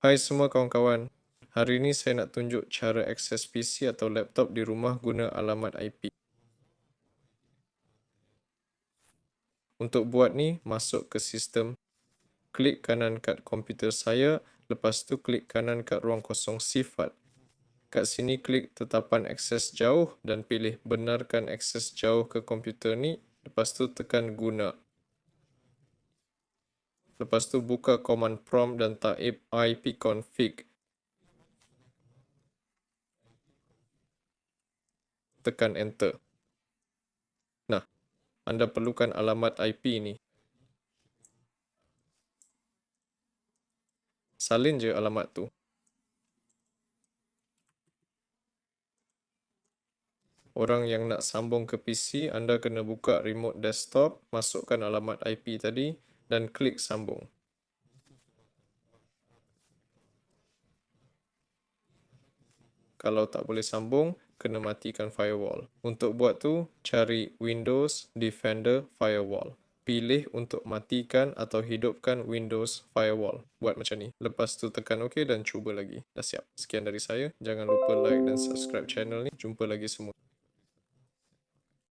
Hai semua kawan-kawan. Hari ini saya nak tunjuk cara akses PC atau laptop di rumah guna alamat IP. Untuk buat ni, masuk ke sistem, klik kanan kat komputer saya, lepas tu klik kanan kat ruang kosong sifat. Kat sini klik tetapan akses jauh dan pilih benarkan akses jauh ke komputer ni, lepas tu tekan guna. Lepas tu buka command prompt dan taip ipconfig. Tekan enter. Nah, anda perlukan alamat IP ni. Salin je alamat tu. Orang yang nak sambung ke PC, anda kena buka remote desktop, masukkan alamat IP tadi dan klik sambung. Kalau tak boleh sambung, kena matikan firewall. Untuk buat tu, cari Windows Defender Firewall. Pilih untuk matikan atau hidupkan Windows Firewall. Buat macam ni. Lepas tu tekan OK dan cuba lagi. Dah siap. Sekian dari saya. Jangan lupa like dan subscribe channel ni. Jumpa lagi semua.